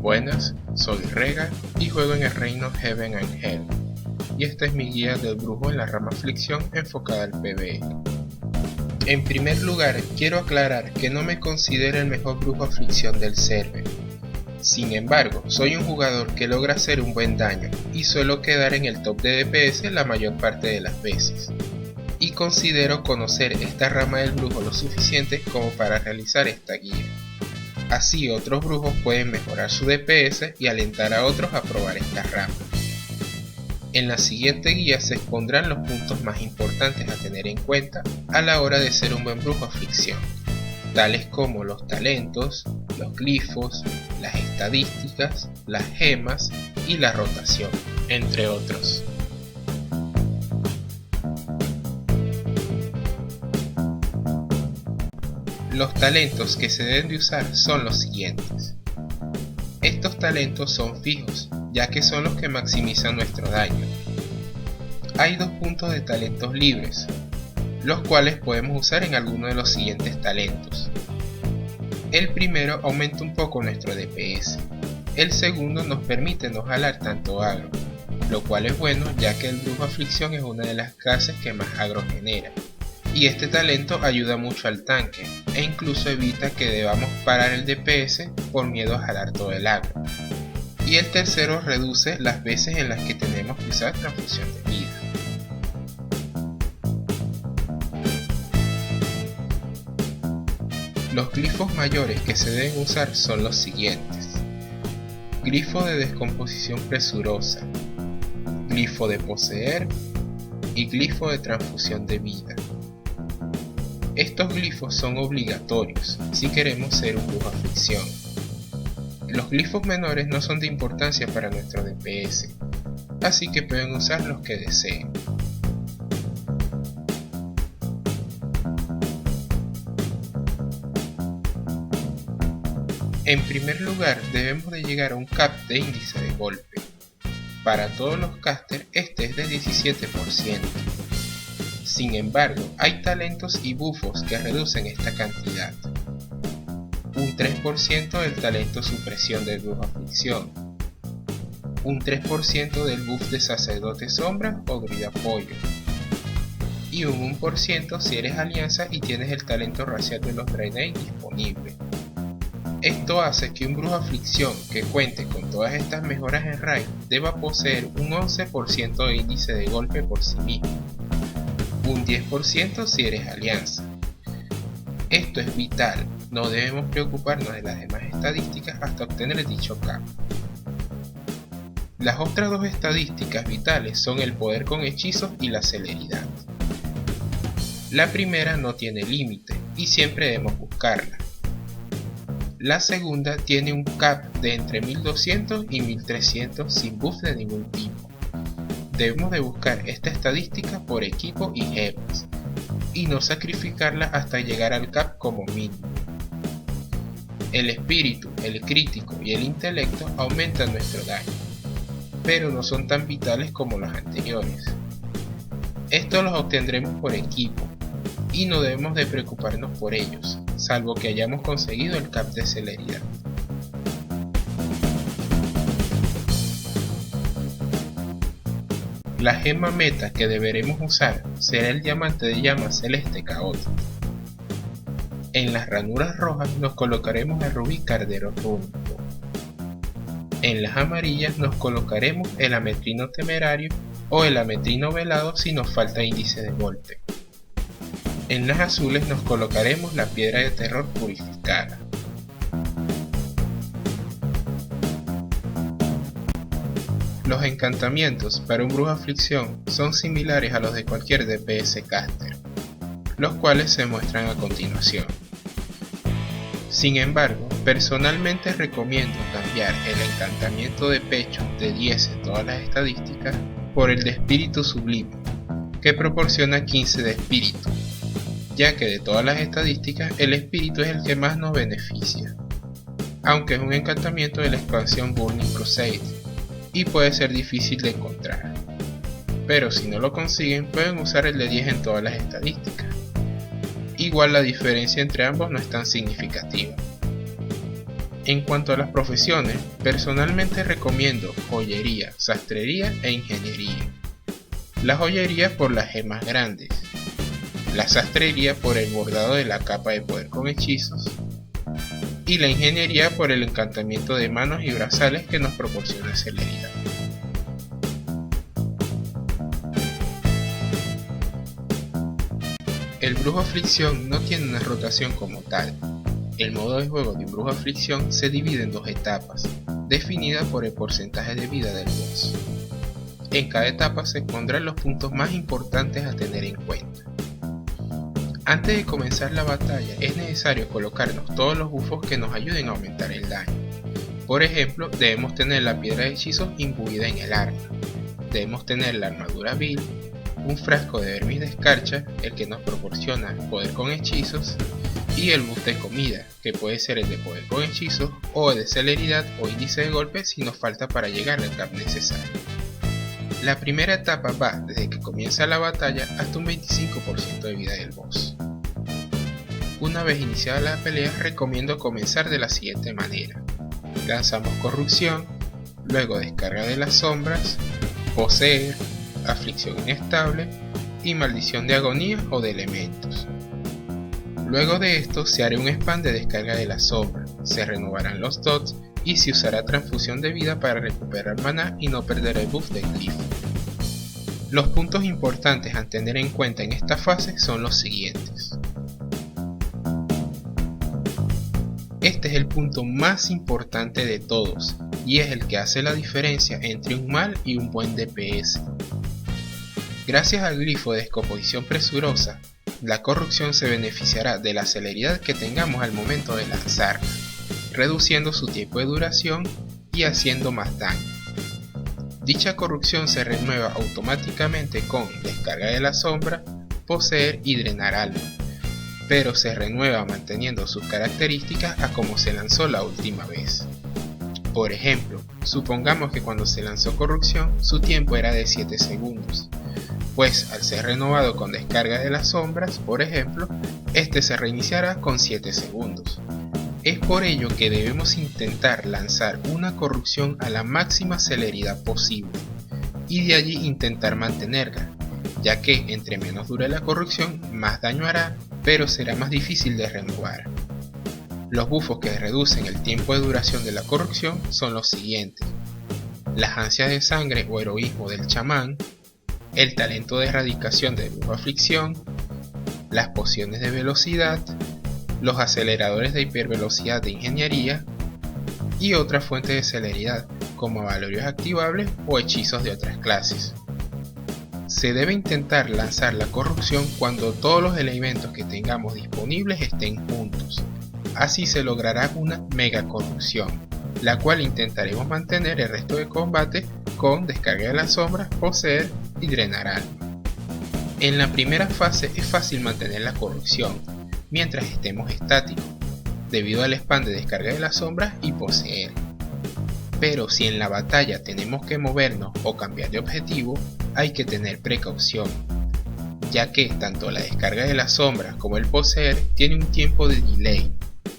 Buenas, soy Rega y juego en el reino Heaven and Hell, y esta es mi guía del brujo en la rama aflicción enfocada al PvE. En primer lugar, quiero aclarar que no me considero el mejor brujo aflicción del server. Sin embargo, soy un jugador que logra hacer un buen daño y suelo quedar en el top de DPS la mayor parte de las veces. Y considero conocer esta rama del brujo lo suficiente como para realizar esta guía. Así otros brujos pueden mejorar su DPS y alentar a otros a probar esta rama. En la siguiente guía se expondrán los puntos más importantes a tener en cuenta a la hora de ser un buen brujo aflicción, tales como los talentos, los glifos, las estadísticas, las gemas y la rotación, entre otros. Los talentos que se deben de usar son los siguientes. Estos talentos son fijos, ya que son los que maximizan nuestro daño. Hay dos puntos de talentos libres, los cuales podemos usar en alguno de los siguientes talentos. El primero aumenta un poco nuestro DPS, el segundo nos permite no jalar tanto agro, lo cual es bueno ya que el brujo aflicción es una de las clases que más agro genera. Y este talento ayuda mucho al tanque, e incluso evita que debamos parar el DPS por miedo a jalar todo el agro. Y el tercero reduce las veces en las que tenemos que usar transfusión de vida. Los glifos mayores que se deben usar son los siguientes: glifo de descomposición presurosa, glifo de poseer y glifo de transfusión de vida. Estos glifos son obligatorios si queremos ser un brujo aflicción. Los glifos menores no son de importancia para nuestro DPS, así que pueden usar los que deseen. En primer lugar, debemos de llegar a un cap de índice de golpe. Para todos los casters este es de 17%. Sin embargo, hay talentos y buffos que reducen esta cantidad. Un 3% del talento supresión del brujo aflicción, un 3% del buff de sacerdote sombra o druida apoyo, y un 1% si eres alianza y tienes el talento racial de los Draenei disponible. Esto hace que un brujo aflicción que cuente con todas estas mejoras en raid deba poseer un 11% de índice de golpe por sí mismo, un 10% si eres alianza. Esto es vital, no debemos preocuparnos de las demás estadísticas hasta obtener dicho cap. Las otras dos estadísticas vitales son el poder con hechizos y la celeridad. La primera no tiene límite y siempre debemos buscarla. La segunda tiene un cap de entre 1200 y 1300 sin buff de ningún tipo. Debemos de buscar esta estadística por equipo y gemas, y no sacrificarla hasta llegar al cap como mínimo. El espíritu, el crítico y el intelecto aumentan nuestro daño, pero no son tan vitales como los anteriores. Estos los obtendremos por equipo, y no debemos de preocuparnos por ellos, salvo que hayamos conseguido el cap de celeridad. La gema meta que deberemos usar será el diamante de llama celeste caótico. En las ranuras rojas nos colocaremos el rubí cardero rúnico. En las amarillas nos colocaremos el ametrino temerario o el ametrino velado si nos falta índice de golpe. En las azules nos colocaremos la piedra de terror purificada. Los encantamientos para un brujo aflicción son similares a los de cualquier DPS caster, los cuales se muestran a continuación. Sin embargo, personalmente recomiendo cambiar el encantamiento de pecho de 10 en todas las estadísticas por el de espíritu sublime, que proporciona 15 de espíritu, ya que de todas las estadísticas el espíritu es el que más nos beneficia, aunque es un encantamiento de la expansión Burning Crusade, y puede ser difícil de encontrar, pero si no lo consiguen pueden usar el de 10 en todas las estadísticas. Igual la diferencia entre ambos no es tan significativa. En cuanto a las profesiones, personalmente recomiendo joyería, sastrería e ingeniería. La joyería por las gemas grandes, la sastrería por el bordado de la capa de poder con hechizos y la ingeniería por el encantamiento de manos y brazales que nos proporciona celeridad. El brujo aflicción no tiene una rotación como tal. El modo de juego de un brujo aflicción se divide en dos etapas, definidas por el porcentaje de vida del boss. En cada etapa se pondrán los puntos más importantes a tener en cuenta. Antes de comenzar la batalla es necesario colocarnos todos los buffos que nos ayuden a aumentar el daño. Por ejemplo, debemos tener la piedra de hechizos imbuida en el arma, debemos tener la armadura vil, un frasco de vermis de escarcha, el que nos proporciona poder con hechizos, y el buff de comida, que puede ser el de poder con hechizos o de celeridad o índice de golpe si nos falta para llegar al cap necesario. La primera etapa va desde que comienza la batalla hasta un 25% de vida del boss. Una vez iniciada la pelea, recomiendo comenzar de la siguiente manera: lanzamos corrupción, luego descarga de las sombras, poseer, aflicción inestable y maldición de agonía o de elementos. Luego de esto se hará un spam de descarga de la sombra, se renovarán los dots y se usará transfusión de vida para recuperar maná y no perder el buff del glifo. Los puntos importantes a tener en cuenta en esta fase son los siguientes. Este es el punto más importante de todos y es el que hace la diferencia entre un mal y un buen DPS. Gracias al glifo de descomposición presurosa, la corrupción se beneficiará de la celeridad que tengamos al momento de lanzarla, reduciendo su tiempo de duración y haciendo más daño. Dicha corrupción se renueva automáticamente con descarga de la sombra, poseer y drenar alma, pero se renueva manteniendo sus características a como se lanzó la última vez. Por ejemplo, supongamos que cuando se lanzó corrupción su tiempo era de 7 segundos, pues al ser renovado con descarga de las sombras, por ejemplo, este se reiniciará con 7 segundos. Es por ello que debemos intentar lanzar una corrupción a la máxima celeridad posible, y de allí intentar mantenerla, ya que entre menos dure la corrupción, más daño hará, pero será más difícil de renovar. Los buffos que reducen el tiempo de duración de la corrupción son los siguientes: las ansias de sangre o heroísmo del chamán, el talento de erradicación de brujo aflicción, las pociones de velocidad, los aceleradores de hipervelocidad de ingeniería y otras fuentes de celeridad como valorios activables o hechizos de otras clases. Se debe intentar lanzar la corrupción cuando todos los elementos que tengamos disponibles estén juntos, así se logrará una mega corrupción, la cual intentaremos mantener el resto de combate con descarga de las sombras, poseer y drenar alma. En la primera fase es fácil mantener la corrupción mientras estemos estáticos, debido al spam de descarga de las sombras y poseer. Pero si en la batalla tenemos que movernos o cambiar de objetivo, hay que tener precaución, ya que tanto la descarga de las sombras como el poseer tiene un tiempo de delay,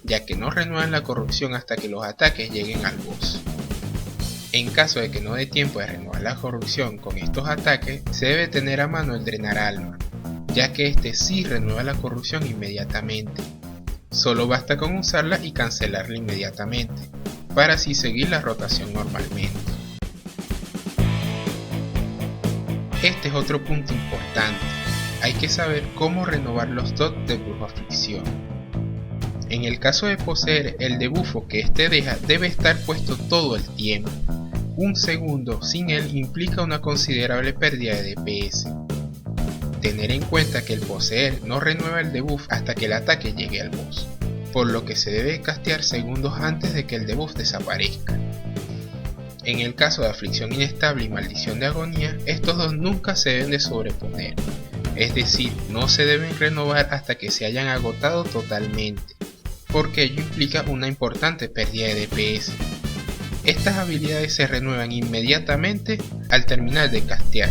ya que no renuevan la corrupción hasta que los ataques lleguen al boss. En caso de que no dé tiempo de renovar la corrupción con estos ataques, se debe tener a mano el drenar alma, ya que este sí renueva la corrupción inmediatamente. Solo basta con usarla y cancelarla inmediatamente, para así seguir la rotación normalmente. Este es otro punto importante, hay que saber cómo renovar los dots de brujo aflicción. En el caso de poseer, el debuffo que este deja debe estar puesto todo el tiempo. Un segundo sin él implica una considerable pérdida de DPS. Tener en cuenta que el poseer no renueva el debuff hasta que el ataque llegue al boss, por lo que se debe castear segundos antes de que el debuff desaparezca. En el caso de aflicción inestable y maldición de agonía, estos dos nunca se deben de sobreponer, es decir, no se deben renovar hasta que se hayan agotado totalmente, porque ello implica una importante pérdida de DPS. Estas habilidades se renuevan inmediatamente al terminar de castear,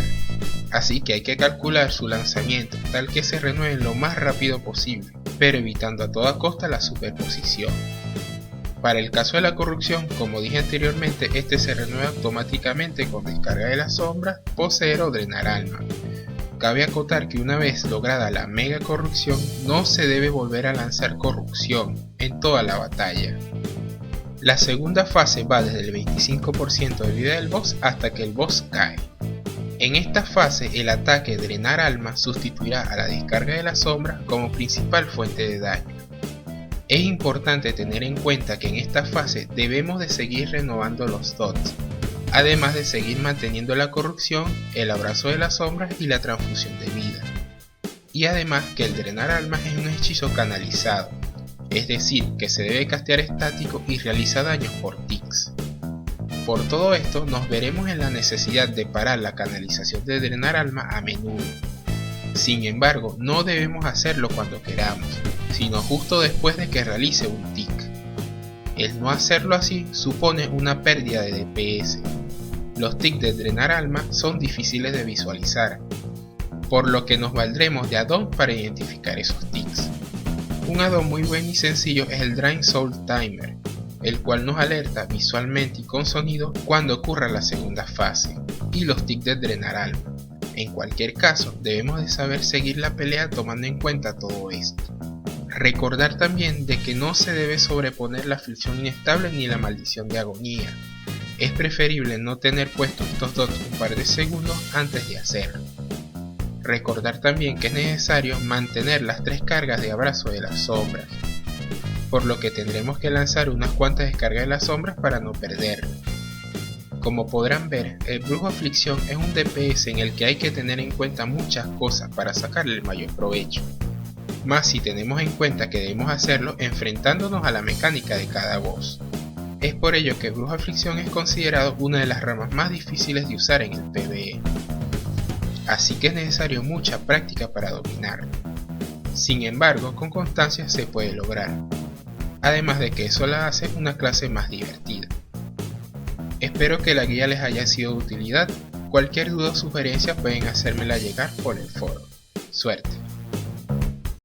así que hay que calcular su lanzamiento tal que se renueven lo más rápido posible, pero evitando a toda costa la superposición. Para el caso de la corrupción, como dije anteriormente, este se renueva automáticamente con descarga de las sombras, poseer o drenar alma. Cabe acotar que una vez lograda la mega corrupción, no se debe volver a lanzar corrupción en toda la batalla. La segunda fase va desde el 25% de vida del boss hasta que el boss cae. En esta fase el ataque drenar alma sustituirá a la descarga de la sombra como principal fuente de daño. Es importante tener en cuenta que en esta fase debemos de seguir renovando los dots, además de seguir manteniendo la corrupción, el abrazo de las sombras y la transfusión de vida. Y además que el drenar almas es un hechizo canalizado, es decir, que se debe castear estático y realiza daños por tics. Por todo esto nos veremos en la necesidad de parar la canalización de drenar alma a menudo. Sin embargo, no debemos hacerlo cuando queramos, sino justo después de que realice un tic. El no hacerlo así supone una pérdida de DPS. Los tics de drenar alma son difíciles de visualizar, por lo que nos valdremos de addon para identificar esos tics. Un addon muy bueno y sencillo es el Drain Soul Timer, el cual nos alerta visualmente y con sonido cuando ocurra la segunda fase, y los tics de drenar alma. En cualquier caso, debemos de saber seguir la pelea tomando en cuenta todo esto. Recordar también de que no se debe sobreponer la aflicción inestable ni la maldición de agonía. Es preferible no tener puestos estos dots un par de segundos antes de hacerlo. Recordar también que es necesario mantener las 3 cargas de abrazo de las sombras, por lo que tendremos que lanzar unas cuantas descargas de las sombras para no perderlo. Como podrán ver, el brujo aflicción es un DPS en el que hay que tener en cuenta muchas cosas para sacarle el mayor provecho, más si tenemos en cuenta que debemos hacerlo enfrentándonos a la mecánica de cada boss. Es por ello que brujo aflicción es considerado una de las ramas más difíciles de usar en el PvE, así que es necesario mucha práctica para dominarlo. Sin embargo, con constancia se puede lograr, además de que eso la hace una clase más divertida. Espero que la guía les haya sido de utilidad. Cualquier duda o sugerencia pueden hacérmela llegar por el foro. Suerte.